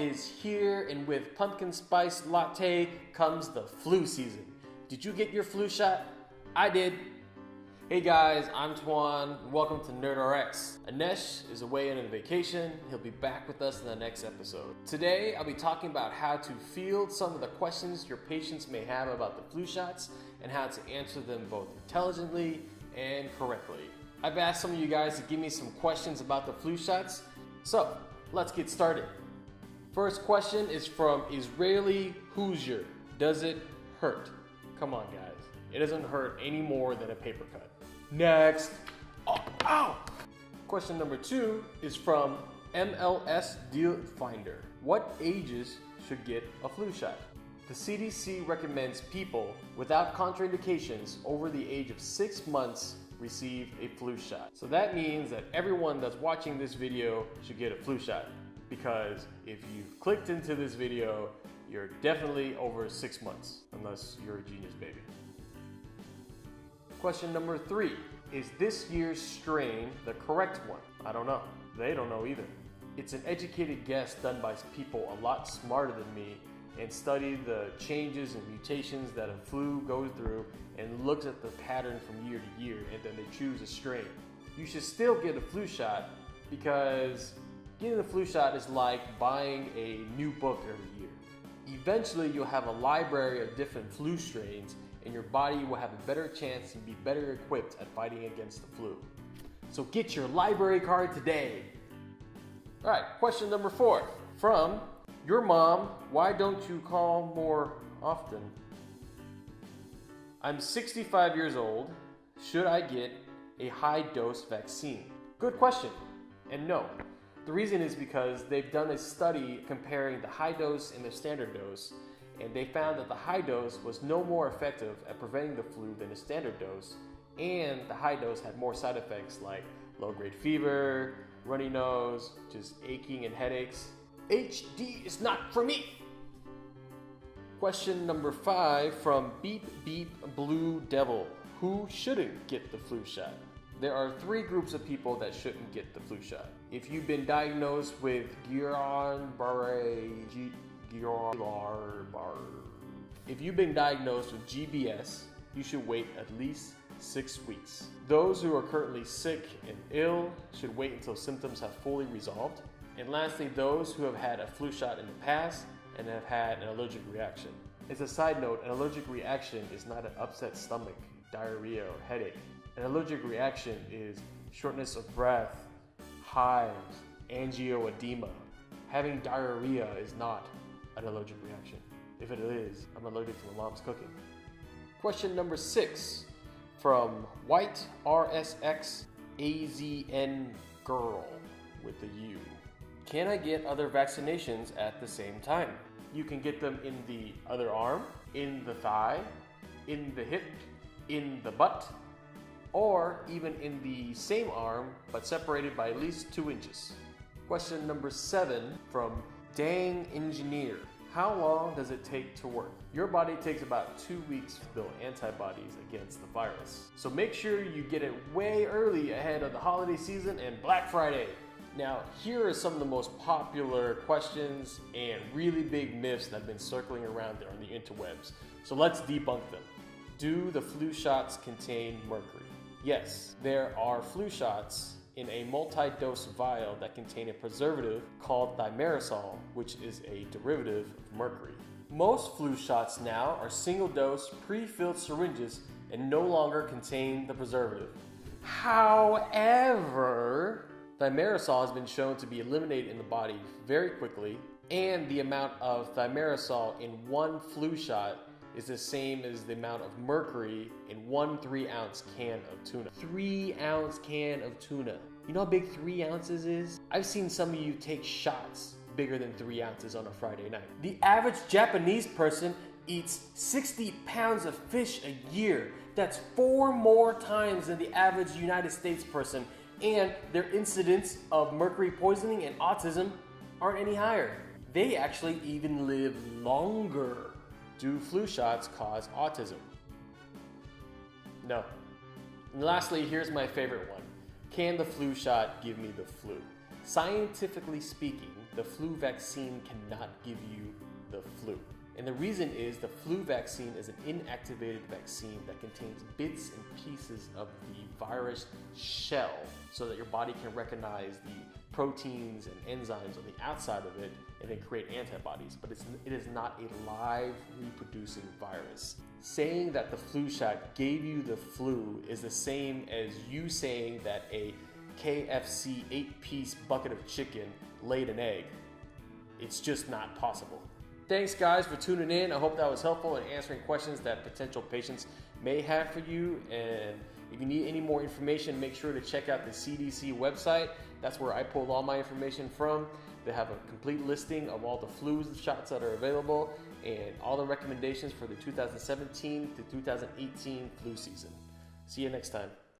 is here, and with pumpkin spice latte comes the flu season. Did you get your flu shot? I did. Hey guys, I'm Tuan. Welcome to NerdRx. Anesh is away on a vacation. He'll be back with us in the next episode. Today, I'll be talking about how to field some of the questions your patients may have about the flu shots and how to answer them both intelligently and correctly. I've asked some of you guys to give me some questions about the flu shots, so let's get started. First question is from Israeli Hoosier. Does it hurt? Come on, guys. It doesn't hurt any more than a paper cut. Next. Oh, ow! Question number 2 is from MLS Deal Finder. What ages should get a flu shot? The CDC recommends people without contraindications over the age of 6 months receive a flu shot. So that means that everyone that's watching this video should get a flu shot, because if you've clicked into this video, you're definitely over 6 months, unless you're a genius baby. Question number 3. Is this year's strain the correct one? I don't know. They don't know either. It's an educated guess done by people a lot smarter than me and study the changes and mutations that a flu goes through and looks at the pattern from year to year, and then they choose a strain. You should still get a flu shot, because getting a flu shot is like buying a new book every year. Eventually you'll have a library of different flu strains, and your body will have a better chance and be better equipped at fighting against the flu. So get your library card today. All right, question number 4 from your mom. Why don't you call more often? I'm 65 years old. Should I get a high dose vaccine? Good question, and no. The reason is because they've done a study comparing the high dose and the standard dose, and they found that the high dose was no more effective at preventing the flu than the standard dose, and the high dose had more side effects like low-grade fever, runny nose, just aching and headaches. HD is not for me. Question number 5 from Beep Beep Blue Devil. Who shouldn't get the flu shot? There are 3 groups of people that shouldn't get the flu shot. If you've been diagnosed with If you've been diagnosed with GBS, you should wait at least 6 weeks. Those who are currently sick and ill should wait until symptoms have fully resolved. And lastly, those who have had a flu shot in the past and have had an allergic reaction. As a side note, an allergic reaction is not an upset stomach, diarrhea, or headache. An allergic reaction is shortness of breath, hives, angioedema. Having diarrhea is not an allergic reaction. If it is, I'm allergic to my mom's cooking. Question number 6 from White RSX AZN Girl with the U. Can I get other vaccinations at the same time? You can get them in the other arm, in the thigh, in the hip, in the butt, or even in the same arm but separated by at least 2 inches. Question number 7 from Dang Engineer. How long does it take to work? Your body takes about 2 weeks to build antibodies against the virus. So make sure you get it way early ahead of the holiday season and Black Friday. Now, here are some of the most popular questions and really big myths that have been circling around there on the interwebs. So let's debunk them. Do the flu shots contain mercury? Yes, there are flu shots in a multi-dose vial that contain a preservative called thimerosal, which is a derivative of mercury. Most flu shots now are single-dose, pre-filled syringes and no longer contain the preservative. However, thimerosal has been shown to be eliminated in the body very quickly, and the amount of thimerosal in one flu shot is the same as the amount of mercury in one 3-ounce can of tuna. 3-ounce can of tuna. You know how big 3 ounces is? I've seen some of you take shots bigger than 3 ounces on a Friday night. The average Japanese person eats 60 pounds of fish a year. That's 4 more times than the average United States person, and their incidence of mercury poisoning and autism aren't any higher. They actually even live longer. Do flu shots cause autism? No. And lastly, here's my favorite one. Can the flu shot give me the flu? Scientifically speaking, the flu vaccine cannot give you the flu. And the reason is the flu vaccine is an inactivated vaccine that contains bits and pieces of the virus shell so that your body can recognize the proteins and enzymes on the outside of it and then create antibodies. But it is not a live reproducing virus. Saying that the flu shot gave you the flu is the same as you saying that a KFC 8-piece bucket of chicken laid an egg. It's just not possible. Thanks guys for tuning in. I hope that was helpful in answering questions that potential patients may have for you. And if you need any more information, make sure to check out the CDC website. That's where I pulled all my information from. They have a complete listing of all the flu shots that are available and all the recommendations for the 2017 to 2018 flu season. See you next time.